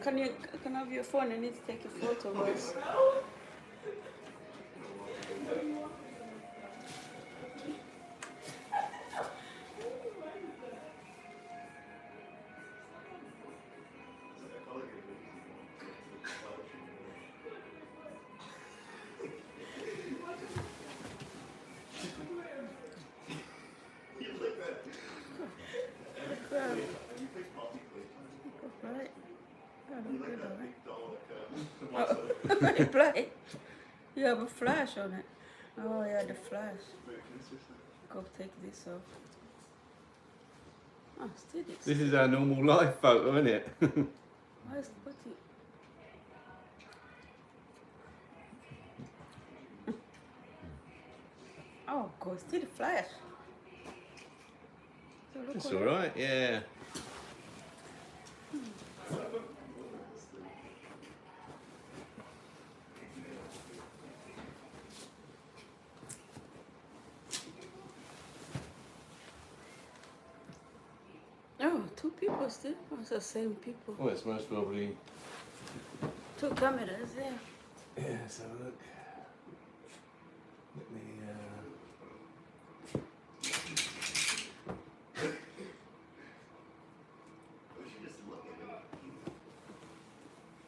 Can I have your phone? I need to take a photo of us. Right. You have a flash on it. Oh yeah, the flash. Go take this off. Oh, still this. This is our normal life photo, isn't it? Why is what Oh, God, still the flash. So It's all right, yeah. Oh, two people still. Oh, it's the same people. Well, it's most probably. Two cameras, yeah. Yeah, let's have a look. Let me.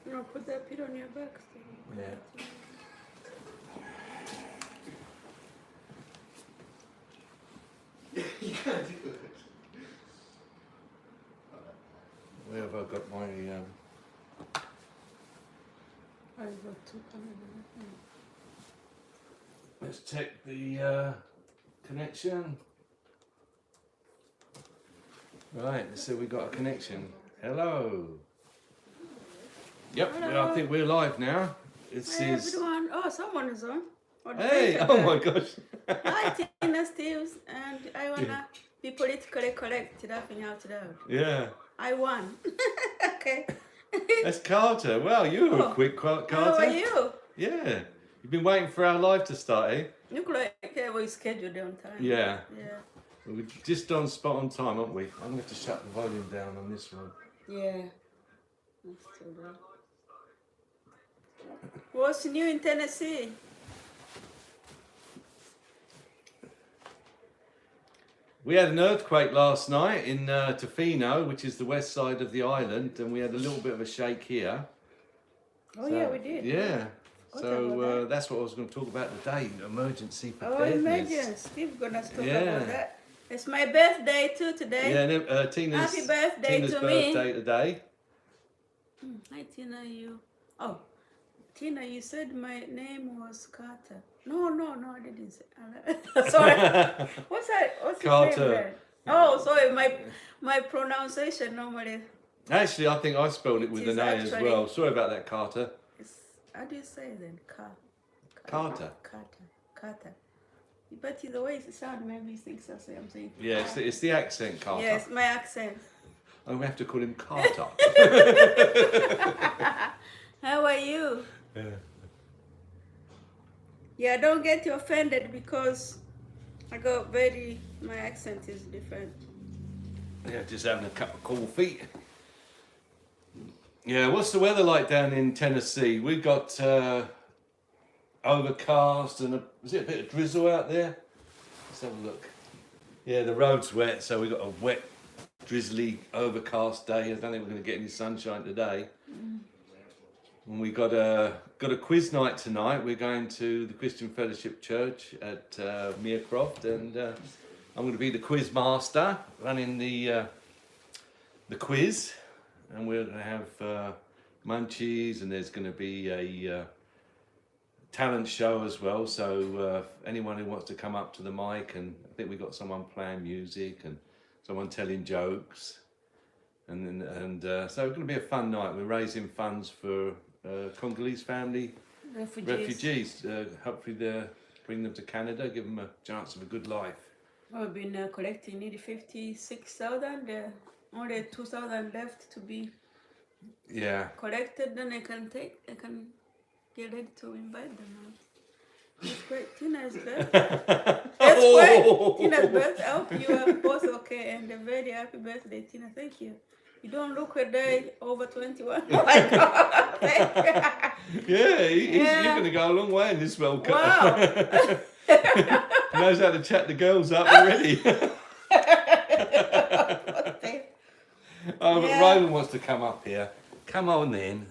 No, put that pit on your back. Still. Yeah. Where have I got my? I've got two cameras. Let's check the connection. Right, so we got a connection. Hello. Yep, Hello. I think we're live now. It Hey, says. everyone. Oh, someone is on. Hey! Oh my gosh. Hi, Tina Steves, and I wanna be politically correct, laughing out loud. Yeah. I won. Okay. That's Carter. Wow, you were Oh. quick, Carter. How are you? Yeah. You've been waiting for our live to start, eh? Look like we scheduled on time. Yeah. Yeah. We're just on spot on time, aren't we? I'm going to have to shut the volume down on this one. Yeah. That's too bad. What's new in Tennessee? We had an earthquake last night in Tofino, which is the west side of the island, and we had a little bit of a shake here. Oh, yeah, we did. Yeah. Forgot So about that's what I was going to talk about today, emergency Oh, preparedness. imagine. Steve's gonna talk Yeah. about that. It's my birthday too today. Yeah, and, Tina's, Happy birthday Tina's to me. birthday today. Hi, Tina. Oh, Tina, you said my name was Carter. No, I didn't say. Sorry. What's that? What's his Carter. name then? Oh, sorry. My pronunciation normally. Actually, I think I spelled it with It an is A as actually- well. Sorry about that, Carter. How do you say it then? Carter. Carter. But the way it sounds, maybe he thinks I'm saying. Yeah, it's the accent, Carter. Yes, my accent. I'm going to have to call him Carter. How are you? Yeah. Yeah, don't get offended because my accent is different. Yeah, just having a cup of coffee. Yeah, what's the weather like down in Tennessee? We've got overcast and was it a bit of drizzle out there? Let's have a look. Yeah, the road's wet, so we've got a wet, drizzly, overcast day. I don't think we're going to get any sunshine today. And we got a quiz night tonight. We're going to the Christian Fellowship Church at Merecroft, and I'm going to be the quiz master, running the quiz, and we're going to have munchies, and there's going to be a talent show as well. So anyone who wants to come up to the mic, and I think we've got someone playing music and someone telling jokes, and so it's going to be a fun night. We're raising funds for Congolese family refugees. Hopefully they bring them to Canada, give them a chance of a good life. We've been collecting nearly 56,000. Only 2,000 left to be collected. Then I can get ready to invite them out. It's great. Tina's birthday. That's great. Tina's birthday. I hope you are both okay and a very happy birthday, Tina. Thank you. You don't look a day over 21. Oh my God. Yeah, he's Yeah. going to go a long way in this World Cup. Wow. Knows how to chat the girls up already. Oh, but Yeah. Roland wants to come up here. Come on in.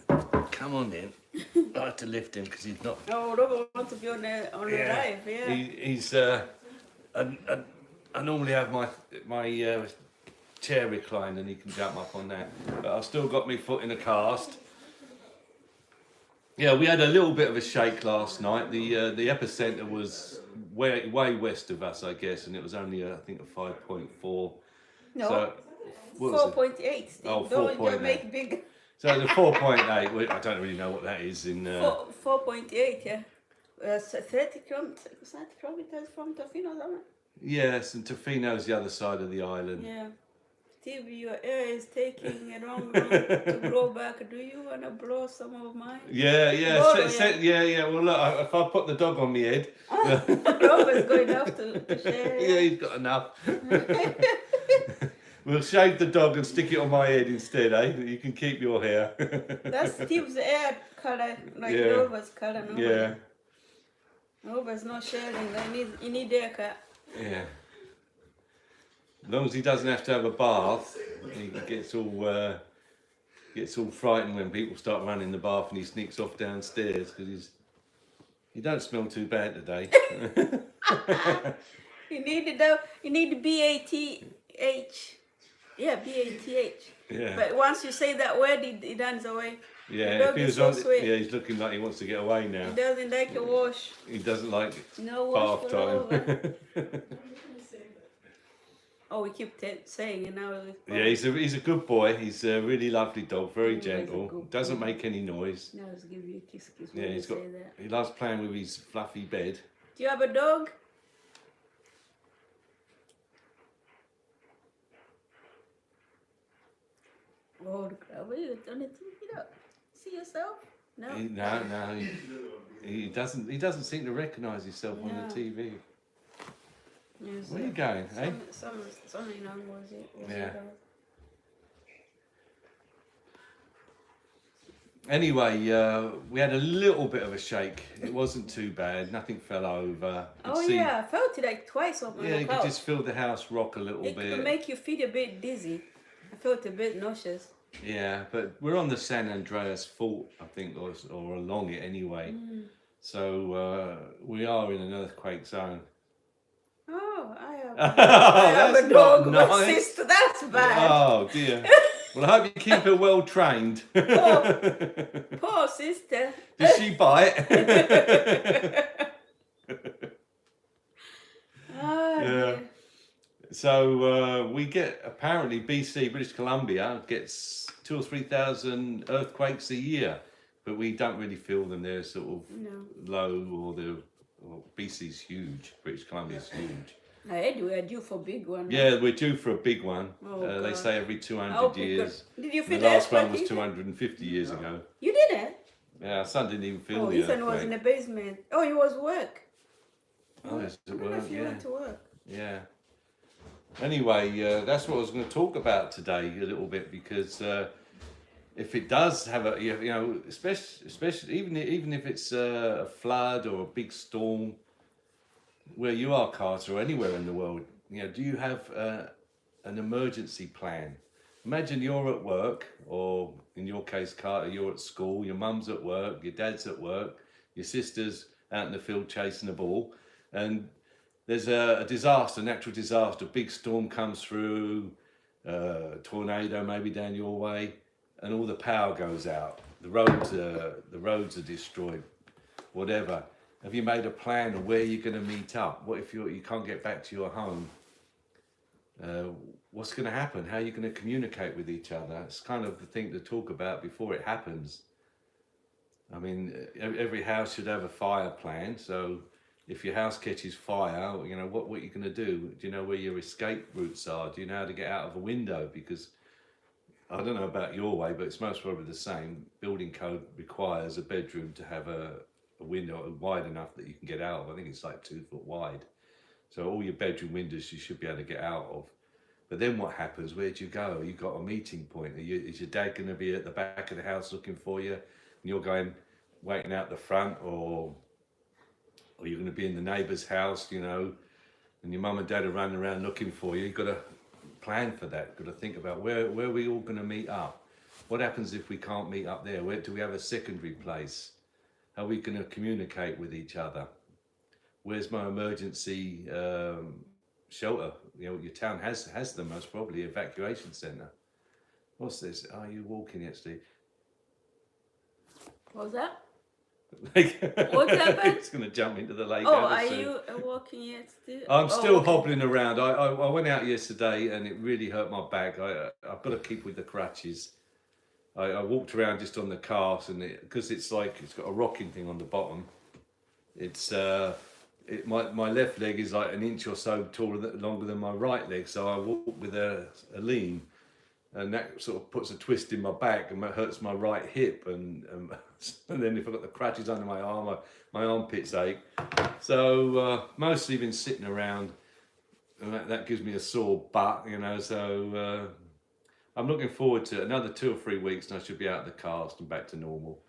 Come on in. I have to lift him because he's not. Oh, Robert wants to be on the drive, yeah. He's. I normally have my chair reclined and he can jump up on that. But I've still got my foot in a cast. Yeah, we had a little bit of a shake last night. The epicenter was way west of us, I guess, and it was only I think a 5.4. No, So, what was it? 4.8. Oh, Don't 4.8. make big. So the 4.8. Well, I don't really know what that is in. 4.8, yeah. 30 kilometers from Tofino, isn't it? Yes, and Tofino's the other side of the island. Yeah. TV, your air is taking a long road to grow back. Do you want to blow some of mine? Yeah. Blow, Yeah. Well, look, if I put the dog on my head, Robert's going to have to share. yeah, he's got enough. We'll shave the dog and stick it on my head instead, eh? You can keep your hair. That's Steve's hair color, like Yeah. Robert's color. No? Yeah, Robert's not sharing. You need haircut. yeah. As long as he doesn't have to have a bath, he gets all frightened when people start running the bath and he sneaks off downstairs because he don't smell too bad today. You need the BATH. Yeah, BATH. Yeah. But once you say that word, it runs away. Yeah, The dog if he is was so on, sweet. yeah, he's looking like he wants to get away now. He doesn't like a wash. He doesn't like No wash bath for time. Rover. Oh, we keep saying it now. Yeah, he's a good boy. He's a really lovely dog, very He's a gentle. good Doesn't boy. make any noise. Now let's give you a kiss Yeah, when you he's got. say that. He loves playing with his fluffy bed. Do you have a dog? Oh, the crap. What are you on the TV? See yourself? No. No, he doesn't. He doesn't seem to recognise himself on No. the TV. Yes, Where are you going, eh? Something wrong was it? Yeah. Anyway, we had a little bit of a shake. It wasn't too bad. Nothing fell over. Oh yeah, I felt it like twice on my Yeah, you could couch. just feel the house rock a little It bit. could make you feel a bit dizzy. I felt a bit nauseous. Yeah, but we're on the San Andreas fault, I think, or along it anyway. So we are in an earthquake zone. Oh, I have, Oh, I have that's a dog, not but nice. sister, that's bad. Oh dear. Well, I hope you keep her well trained. Poor sister. Did she bite? Oh, Yeah. dear. So we get, apparently BC, British Columbia, gets 2,000 or 3,000 earthquakes a year, but we don't really feel them. They're sort of No. low, BC's huge, British Columbia's huge. I heard we are due for big one. Yeah, we're due for a big one. Oh, They God. say every I 200 hope we years. could- Did you The feel the last one earthquake, was Ethan? 250 years ago. You didn't? Yeah, our son didn't even feel Oh, the Ethan was in earthquake. the basement. Oh, he was work. Oh, it's I at don't know work, if you yeah. went to work. Yeah. Anyway, that's what I was going to talk about today a little bit because if it does have a, you know, especially even if it's a flood or a big storm, where you are, Carter, or anywhere in the world, you know, do you have an emergency plan? Imagine you're at work, or in your case, Carter, you're at school. Your mum's at work, your dad's at work, your sister's out in the field chasing a ball, and there's a disaster, natural disaster, big storm comes through, tornado maybe down your way, and all the power goes out. The roads are destroyed, whatever. Have you made a plan of where you're going to meet up? What if you can't get back to your home? What's going to happen? How are you going to communicate with each other? It's kind of the thing to talk about before it happens. I mean, every house should have a fire plan, so if your house catches fire, you know, what you're going to do? Do you know where your escape routes are? Do you know how to get out of a window? Because I don't know about your way, but it's most probably the same. Building code requires a bedroom to have a window wide enough that you can get out of. I think it's like 2 foot wide. So all your bedroom windows you should be able to get out of. But then what happens? Where do you go? You've got a meeting point. Is your dad going to be at the back of the house looking for you, and you're going waiting out the front, or you're going to be in the neighbour's house, you know, and your mum and dad are running around looking for you? You've got to plan for that. You've got to think about where are we all going to meet up? What happens if we can't meet up there? Where do we have a secondary place? How are we going to communicate with each other? Where's my emergency shelter? You know, your town has them, most probably, evacuation centre. What's this? Are you walking yet, Steve? What was that? What's happened? It's going to jump into the lake. Oh, ever are soon. you walking yet still? I'm still okay. hobbling around. I went out yesterday and it really hurt my back. I've got to keep with the crutches. I walked around just on the cart, and because it's like it's got a rocking thing on the bottom. It's my left leg is like an inch or so longer than my right leg, so I walk with a lean, and that sort of puts a twist in my back and hurts my right hip, and then if I've got the crutches under my arm, my armpits ache. So mostly been sitting around, and that gives me a sore butt, you know. So I'm looking forward to another 2 or 3 weeks, and I should be out of the cast and back to normal.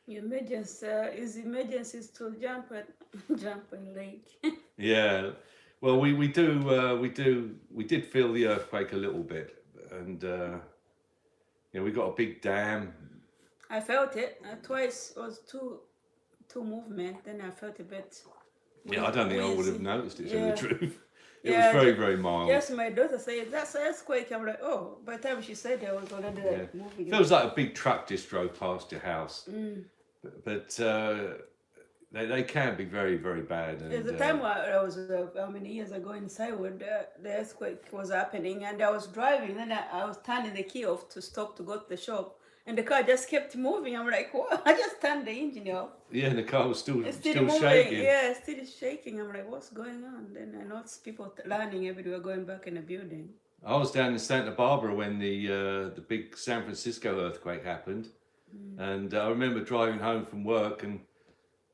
Your emergency is to jump in lake. Yeah, well, we did feel the earthquake a little bit, and you know, we got a big dam. I felt it twice. It was two movement. Then I felt a bit. Yeah, I don't think I would have wheezy. noticed it. To tell the truth, it Yeah, was very mild. Yes, my daughter said that's an earthquake. I'm like, oh. By the time she said it, I was already like, moving. Feels like a big truck just drove past your house. But they can be very bad. And, There's a time I was how many years ago in Cywood, the earthquake was happening, and I was driving. Then I was turning the key off to stop to go to the shop, and the car just kept moving. I'm like, what? I just turned the engine off. Yeah, and the car was still It's still moving. shaking. Yeah, still shaking. I'm like, what's going on? Then I noticed people running everywhere, going back in the building. I was down in Santa Barbara when the big San Francisco earthquake happened, and I remember driving home from work and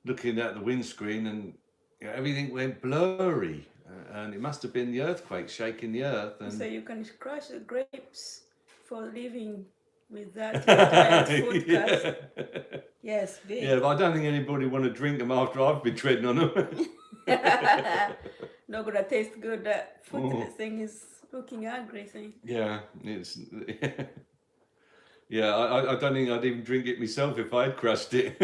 looking at the windscreen, and you know, everything went blurry, and it must have been the earthquake shaking the earth. And So you can crush the grapes for living with that giant food cast. Yes, big. Yeah, but I don't think anybody want to drink them after I've been treading on them. Not gonna taste good. That food thing is looking ugly thing. Yeah, it's yeah. I don't think I'd even drink it myself if I had crushed it.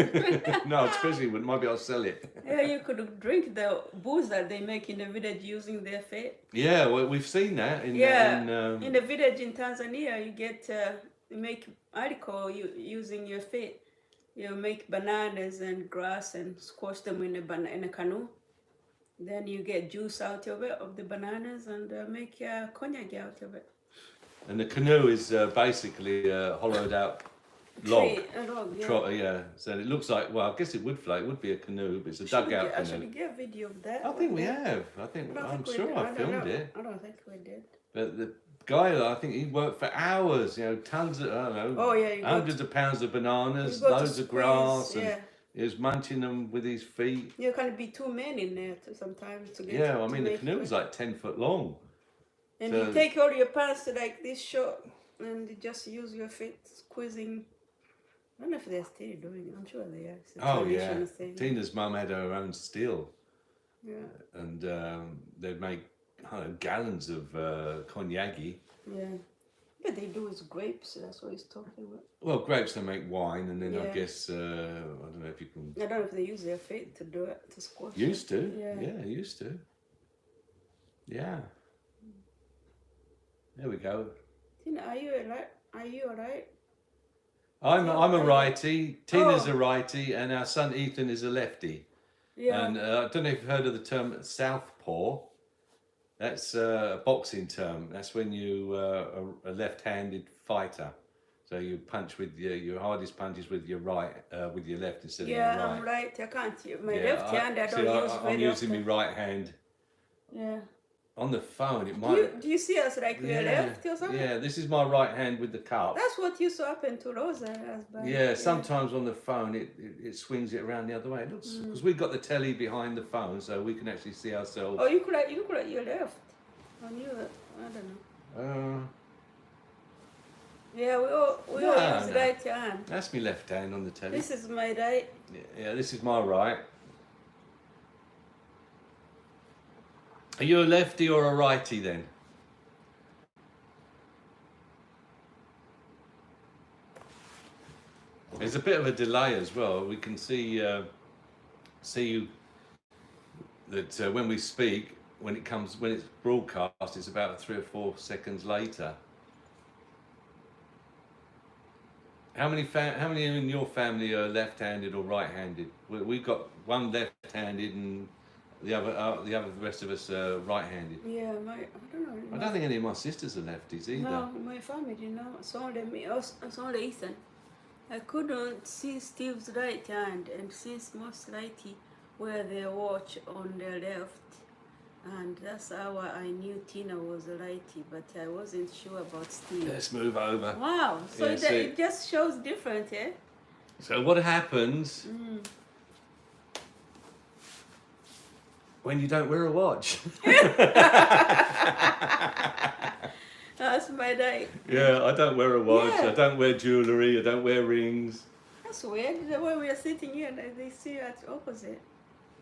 No, especially when maybe I'll sell it. Yeah, you could drink the booze that they make in the village using their feet. Yeah, well, we've seen that in in the village in Tanzania, you get you make alcohol using your feet. You make bananas and grass and squash them in a canoe. Then you get juice out of it, of the bananas, and make cognac out of it. And the canoe is basically a hollowed out log. A log, yeah. Yeah. So it looks like, well, I guess it would float. It would be a canoe, but it's a dugout I canoe. should get a video of that. I think we have. I'm sure I filmed it. I don't think we did. But the guy, I think he worked for hours. You know, tons of, I don't know, Oh, yeah, hundreds of pounds of bananas, you got to loads of grass, squeeze, and he was munching them with his feet. You can be 2 men in there sometimes to get. Yeah, I to mean, the make canoe it. was like 10 foot long. And so- you take all your pants like this short, and you just use your feet squeezing. I don't know if they're still doing it. I'm sure they are. It's a Oh yeah, traditional thing. Tina's mum had her own still, Yeah. and they'd make I don't know, gallons of cognac. Yeah. But they do is grapes. That's what he's talking about. Well, grapes they make wine, and then I Yeah. guess I don't know if you can. I don't know if they use their feet to do it to squash. Used to, Yeah. used to. Yeah. There we go. Tina, are you alright? Are you alright? I'm a righty. Tina's Oh. a righty, and our son Ethan is a lefty. Yeah. And I don't know if you've heard of the term southpaw. That's a boxing term. That's when you are a left-handed fighter. So you punch with your hardest punches with your right, with your left instead of your Yeah, right. I'm right. I can't. My Yeah, left hand, I see, don't use very I'm using often. my right hand Yeah. on the phone. It might. Do you see us like we're left or something? Yeah, this is my right hand with the cup. That's what used to happen to Rosa. Yeah, sometimes on the phone it swings it around the other way. It looks because we've got the telly behind the phone, so we can actually see ourselves. Oh, you could at your left. On you, I don't know. Yeah, we No, all use no. right hand. That's my left hand on the telly. This is my right. Yeah, this is my right. Are you a lefty or a righty then? There's a bit of a delay as well. We can see you that when we speak, when it's broadcast, it's about 3 or 4 seconds later. How many in your family are left-handed or right-handed? We've got one left-handed and the rest of us are right-handed. Yeah, I don't know. I don't think any of my sisters are lefties either. No, my family, it's only me. It's only Ethan. I couldn't see Steve's right hand, and since most righty wear their watch on their left, and that's how I knew Tina was a righty, but I wasn't sure about Steve. Let's move over. Wow, so Yeah, it just shows different, eh? So what happens when you don't wear a watch? That's my right. Yeah, I don't wear a watch. Yeah. I don't wear jewellery. I don't wear rings. That's weird. The way we are sitting here, and they see you at opposite.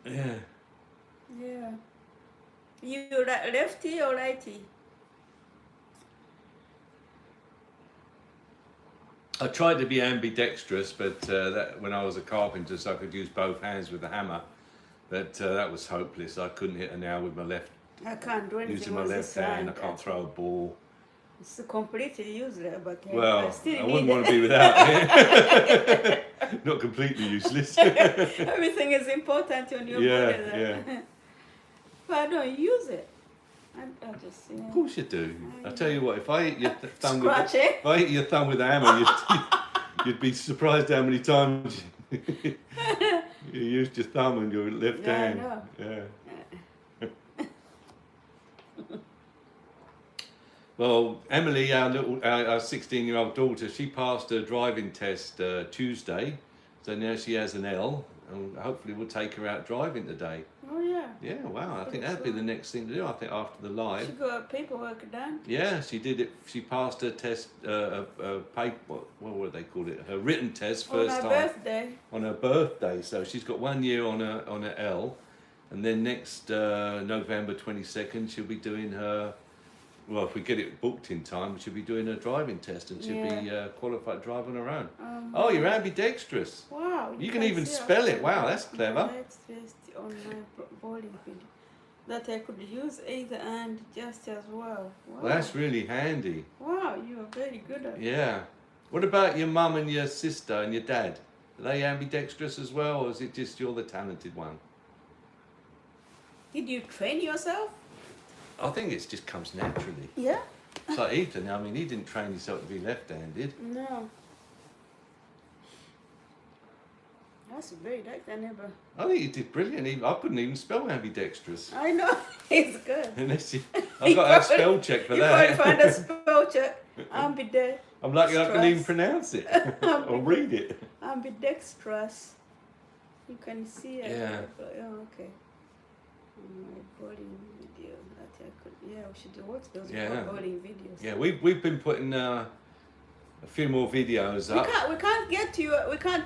Yeah. Yeah. You lefty or righty? I tried to be ambidextrous, but that when I was a carpenter, so I could use both hands with the hammer. But that was hopeless. I couldn't hit a nail with my left. I can't do anything Using my with left this hand, I can't throw a ball. It's completely useless, but Well, I still I need wouldn't it. want to be without it. Not completely useless. Everything is important on your Yeah, body. Then. yeah. But I don't use it. I just, Of course you do. I tell you what, if I hit your thumb Scratch it. if I hit your thumb with a hammer, you'd be surprised how many times you used your thumb and your left Yeah, I hand. know. Yeah. Well, Emily, our 16-year-old daughter, she passed her driving test Tuesday, so now she has an L, and hopefully we'll take her out driving today. Oh yeah. Yeah, wow, I think that'd be the next thing to do. I think after the She live. got her paperwork done. Yeah, she did it. She passed her test, paper. What would they call it? Her written test On first her time birthday. on her birthday. So she's got 1 year on her L, and then next November 22nd she'll be doing her. Well, if we get it booked in time, she'll be doing her driving test, and she'll be qualified to drive on her own. Oh, you're ambidextrous. Wow. You can even spell it. Wow, that's clever. That's just on my bowling video. That I could use either hand just as well. Wow. Well, that's really handy. Wow, you are very good at it. Yeah. What about your mum and your sister and your dad? Are they ambidextrous as well, or is it just you're the talented one? Did you train yourself? I think it just comes naturally. Yeah. It's like Ethan. I mean, he didn't train himself to be left-handed. No. That's very nice. I never. I think he did brilliant. I couldn't even spell ambidextrous. I know. It's good. Unless I've got a spell check for you that. You find a spell check. Ambidextrous. I'm lucky I can even pronounce it or read it. Ambidextrous. You can see it. Yeah. Oh, okay. My bowling video. That I could. Yeah, we should watch those bowling videos. Yeah, we've been putting a few more videos up. We can't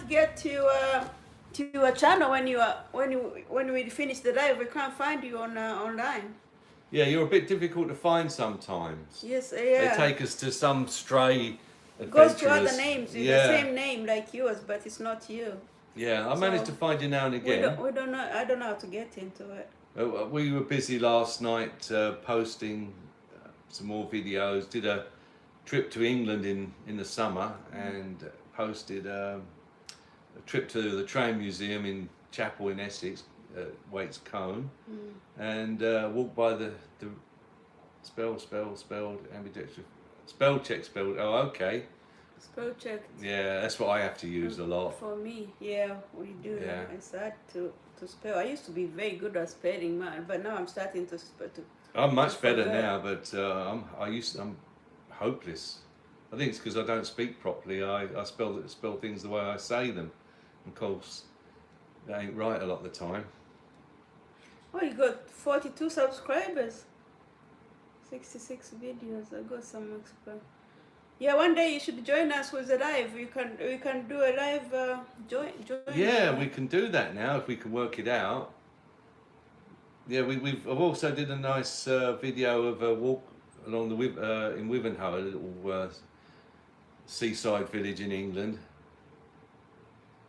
get to a channel when we finish the live. We can't find you on online. Yeah, you're a bit difficult to find sometimes. Yes, yeah. They take us to some stray Goes to adventurous. other names with Yeah. the same name like yours, but it's not you. Yeah, I managed to find you now and again. We don't know. I don't know how to get into it. We were busy last night posting some more videos. Did a trip to England in the summer and posted a trip to the Train Museum in Chapel in Essex, Waits Cone, and walked by the spelled ambidextrous spell check spelled. Oh, okay. Spell check. Yeah, that's what I have to use a lot. For me, yeah, we do. Yeah. I start to spell. I used to be very good at spelling, man, but now I'm starting to spell. I'm much better forget. now, but I'm hopeless. I think it's because I don't speak properly. I spell things the way I say them. Of course, that ain't right a lot of the time. Oh, you got 42 subscribers. 66 videos. I got some extra. Yeah, one day you should join us with a live. We can do a live join. Yeah, we can do that now if we can work it out. Yeah, I've also did a nice video of a walk along the in Wivenhoe, a little seaside village in England.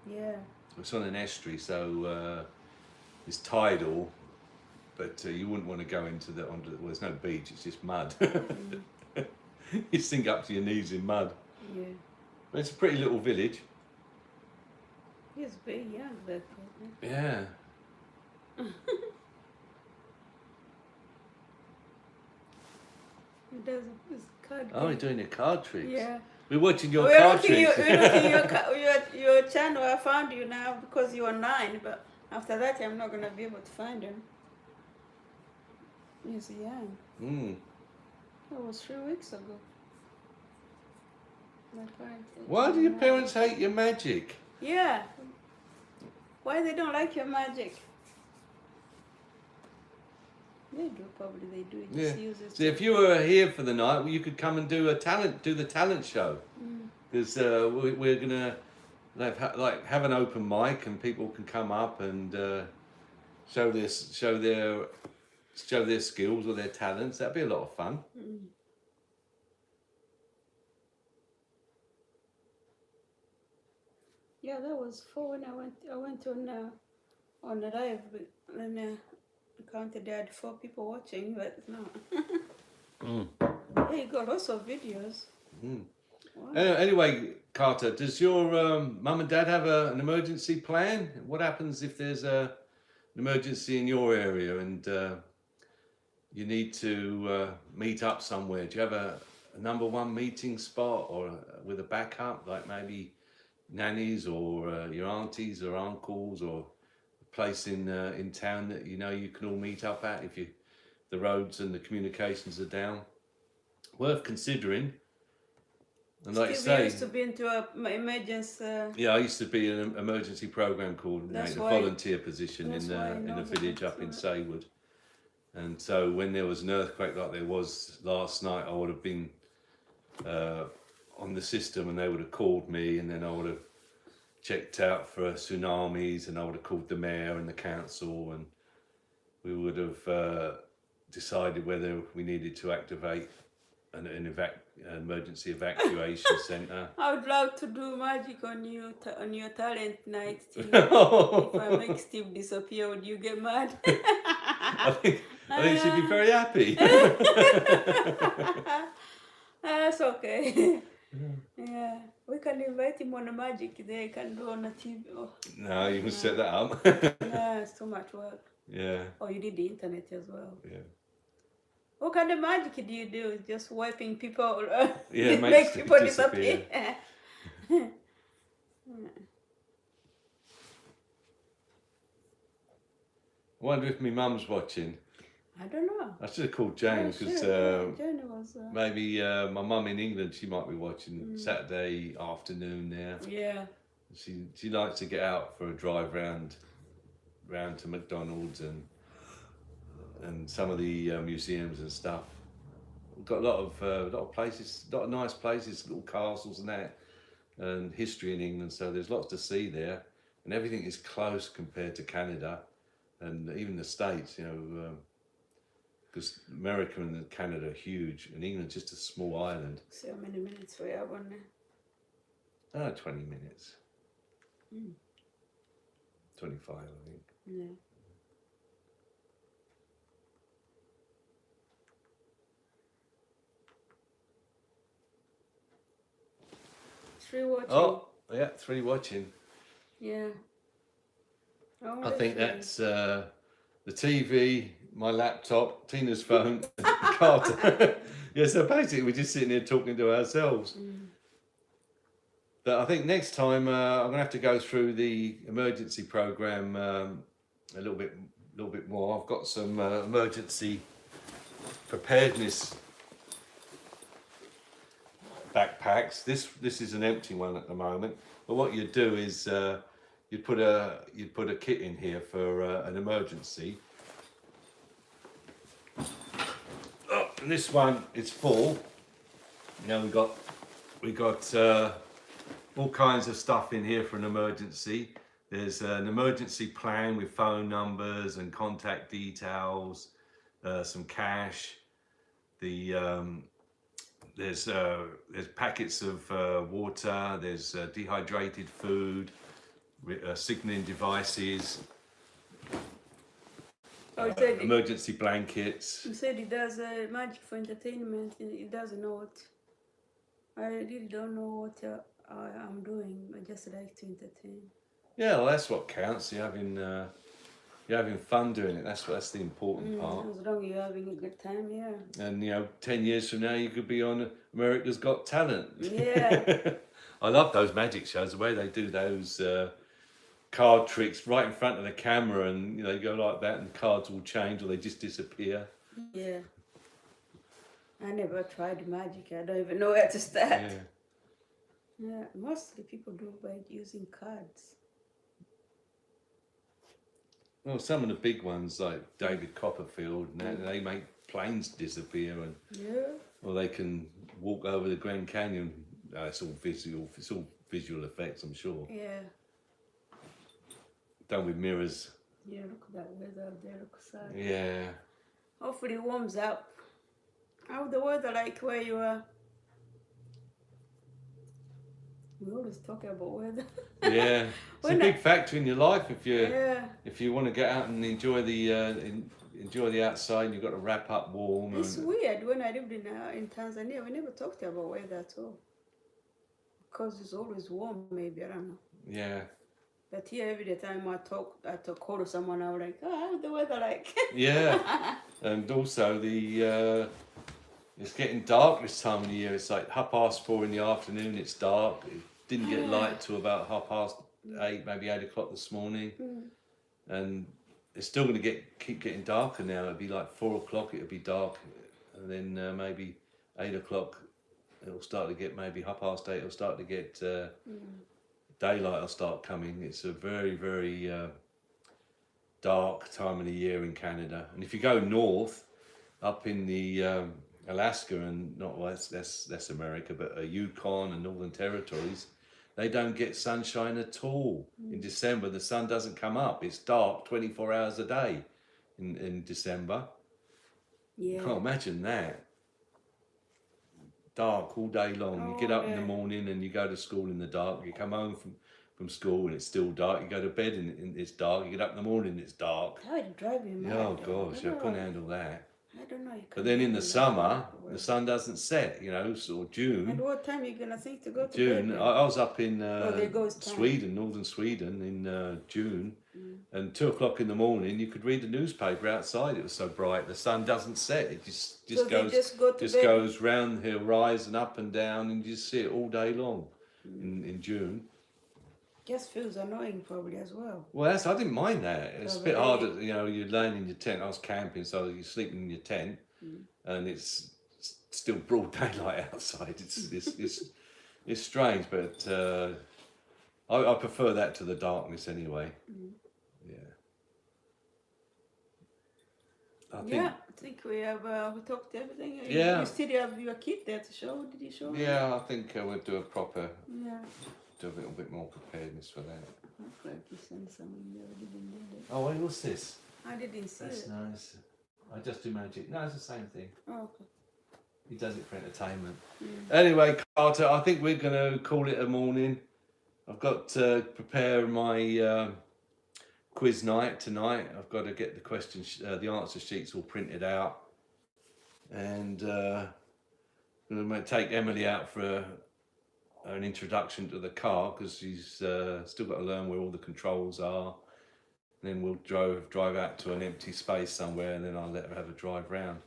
Yeah. It's on an estuary, so it's tidal, but you wouldn't want to go into well, there's no beach, it's just mud. You sink up to your knees in mud. Yeah. But it's a pretty little village. He's very young, that kid. Yeah. He does his card Oh, you're game. doing your card tricks. Yeah. We're watching your We're card looking, tricks. we're looking your channel. I found you now because you're online, but after that I'm not gonna be able to find him. He's young. That was 3 weeks ago. My parents. Why do your parents hate your magic? Yeah. Why they don't like your magic? They do, probably they do. It just uses. So if you were here for the night, well, you could come and do the talent show. Because we're gonna have an open mic and people can come up and show their skills or their talents. That'd be a lot of fun. Yeah, that was fun when I went on the live, but then I counted there had 4 people watching, but no. Yeah, you got lots of videos. Wow. Anyway, Carter, does your mum and dad have an emergency plan? What happens if there's an emergency in your area and you need to meet up somewhere? Do you have a number one meeting spot or with a backup, like maybe nannies or your aunties or uncles, or a place in town that you know you can all meet up at if the roads and the communications are down? Worth considering. And like Steve, you you used to say, be into an emergency. yeah, I used to be in an emergency program coordinator, That's a why- volunteer position that's in why I a know village that, up in so- Saywood. And so when there was an earthquake like there was last night, I would have been on the system and they would have called me, and then I would have checked out for tsunamis, and I would have called the mayor and the council, and we would have decided whether we needed to activate an emergency evacuation centre. I would love to do magic on your talent night, Steve. If I make Steve disappear, would you get mad? I think she'd be very happy. That's okay. Yeah, we can invite him on a magic. They can do on a TV. Oh, No, you can set that up. yeah, it's too much work. Yeah, Oh, you did the internet as well. yeah. What kind of magic do you do? Just wiping people? Yeah, make makes people it disappear. disappear. I wonder if my mum's watching. I don't know. I should have called Jane because Jane was. maybe my mum in England, she might be watching Saturday afternoon there. Yeah. She likes to get out for a drive round to McDonald's and some of the museums and stuff. We've got a lot of places, a lot of nice places, little castles and that, and history in England. So there's lots to see there, and everything is close compared to Canada, and even the States. You know, because America and Canada are huge, and England's just a small island. See how many minutes we have on there. 20 minutes. 25, I think. Yeah. Three watching. Oh, yeah, 3 watching. Yeah. I think that's the TV, my laptop, Tina's phone, Carter. Yeah, so basically we're just sitting here talking to ourselves. But I think next time I'm going to have to go through the emergency program a little bit more. I've got some emergency preparedness backpacks. This is an empty one at the moment. But what you do is you'd put a kit in here for an emergency. Oh, And this one is full. Now we got all kinds of stuff in here for an emergency. There's an emergency plan with phone numbers and contact details, some cash. There's packets of water. There's dehydrated food, signaling devices, Oh, he said, emergency blankets. he said he does magic for entertainment. He doesn't know what. I really don't know what I'm doing. I just like to entertain. Yeah, well, that's what counts. You're having fun doing it. That's the important part. As long as you're having a good time, yeah. And 10 years from now, you could be on America's Got Talent. Yeah. I love those magic shows. The way they do those card tricks right in front of the camera, and you go like that, and the cards will change or they just disappear. Yeah. I never tried magic. I don't even know where to start. Yeah. Yeah, mostly people do by using cards. Well, some of the big ones like David Copperfield, and that, they make planes disappear, and Yeah. or they can walk over the Grand Canyon. It's all visual. It's all visual effects, I'm sure. Yeah. Done with mirrors. Yeah, look at that weather out there. Look sad. Yeah. Hopefully it warms up. How's the weather like where you are? We always talk about weather. Yeah. It's a When big factor in your life if you Yeah. if you want to get out and enjoy the outside. And you've got to wrap up warm. It's And, weird. When I lived in Tanzania, we never talked about weather at all. Because it's always warm, maybe. I don't know. yeah. But here, every time I talk call to someone, I'm like, oh, how's the weather like? Yeah. And also it's getting dark this time of the year. It's like 4:30 in the afternoon. It's dark. It didn't get light till about 8:30, maybe 8 o'clock this morning. And it's still going to keep getting darker now. It'll be like 4 o'clock. It'll be dark, and then maybe 8 o'clock. It'll start to get maybe 8:30. It'll start to get daylight. Will start coming. It's a very very dark time of the year in Canada. And if you go north, up in the Alaska and that's America, but Yukon and Northern Territories, they don't get sunshine at all in December. The sun doesn't come up. It's dark 24 hours a day in December. Yeah. Can't imagine that. Dark all day long. You get up in the yeah. morning and you go to school in the dark. You come home from school and it's still dark. You go to bed and it's dark. You get up in the morning and it's dark. That would drive me mad. Oh though. gosh, I couldn't handle that. I don't know. But then in the summer, the sun doesn't set, sort of And June. what time are you gonna think to go to June, bed? I was up in there goes time. Sweden, northern Sweden, in June, and 2 o'clock in the morning, you could read the newspaper outside. It was so bright. The sun doesn't set. It just So they goes just go to bed? goes round the horizon, up and down, and you just see it all day long in June. Just feels annoying probably as well. Well, I didn't mind that. It's a Oh, bit really? harder, you're laying in your tent. I was camping, so you're sleeping in your tent, and it's still broad daylight outside. It's strange, but I prefer that to the darkness anyway. Yeah. I think we have we talked everything. Yeah. You still have your kid there to show. Did you show? Yeah, I think we'll do Yeah. do a little bit more preparedness for that. Hopefully I can send some in there. I didn't do that. Oh, what's this? I didn't see That's it. nice. I just do magic. No, it's the same thing. Oh, okay. He does it for entertainment. Anyway, Carter, I think we're going to call it a morning. I've got to prepare my quiz night tonight. I've got to get the the answer sheets all printed out, and I'm going to take Emily out for an introduction to the car because she's still got to learn where all the controls are. And then we'll drive out to an empty space somewhere, and then I'll let her have a drive round.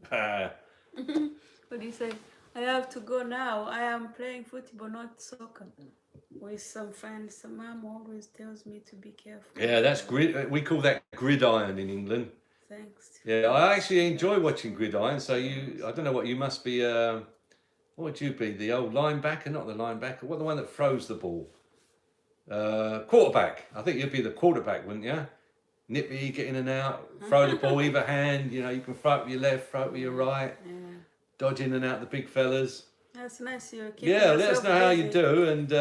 What do you say? I have to go now. I am playing football, not soccer, with some friends. Some mom always tells me to be careful. Yeah, that's we call that gridiron in England. Thanks. Yeah, I actually enjoy watching gridiron. So I don't know what you must be. What would you be? The old linebacker, not the linebacker. What, the one that throws the ball? Quarterback. I think you'd be the quarterback, wouldn't you? nippy, get in and out, throw the ball either hand. You know, you can throw it with your left, throw it with your right, Yeah. dodge in and out the big fellas. That's nice. You're keeping Yeah, let us yourself know how you busy. do, and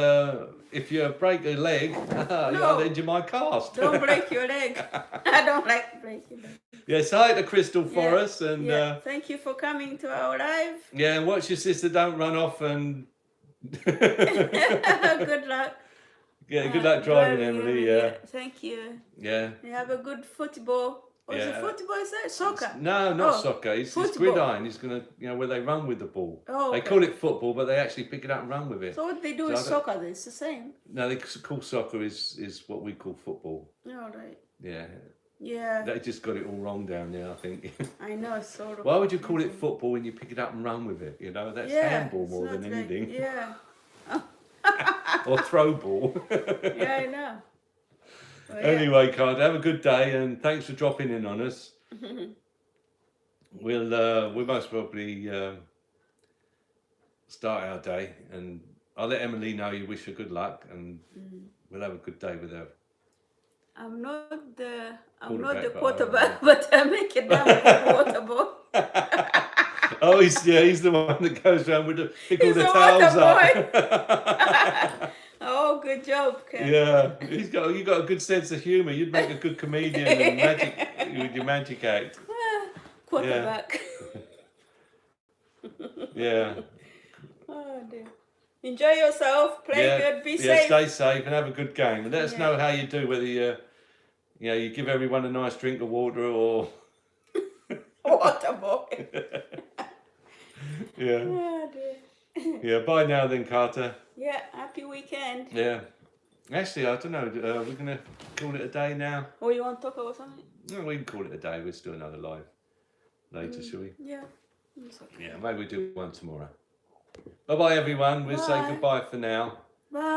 if you break a leg, I'll injure my cast. Don't break your leg. I don't like breaking leg. Yes, hi to Crystal Yeah, Forest, and yeah. Thank you for coming to our live. yeah, and watch your sister don't run off and. Good luck. Yeah, good luck driving, Emily. Yeah, Thank you. yeah. You have a good football. What's Yeah. it football? Is that soccer? No, not Oh, soccer. It's football. gridiron. He's gonna, where they run with the ball. Oh, They okay. call it football, but they actually pick it up and run with it. So what they do So is I don't- soccer. Then it's the same. No, they call soccer is what we call football. All right. Yeah, Yeah. they just got it all wrong down there, I think. I know. Sort of. Why would you call it football when you pick it up and run with it? That's handball it's more not than like- anything, Yeah. or throw ball. Yeah, I know. Well, yeah. Anyway, Carter, have a good day, and thanks for dropping in on us. We'll most probably start our day, and I'll let Emily know you wish her good luck, and we'll have a good day with her. I'm not the Quarterback, quarterback, but I make it down with the water ball. Oh, he's the one that goes around with pick all He's the a towels water up. Oh, good job, Ken. Yeah, you got a good sense of humour. You'd make a good comedian and magic with your magic act. Quarterback. Yeah. Oh dear. Enjoy yourself. Play good. Be safe. Stay safe and have a good game. And let us Yeah. know how you do. Whether you give everyone a nice drink of water or Water boy. yeah. Oh dear. Yeah. Bye now, then, Carter. Yeah. Happy weekend. Yeah. Actually, I don't know. We're gonna call it a day now. Oh, you want to talk about something? No, we can call it a day. We'll do another live later, shall we? Yeah. It's okay. Yeah, maybe we'll do one tomorrow. Bye bye, everyone. We'll say Bye. goodbye for now.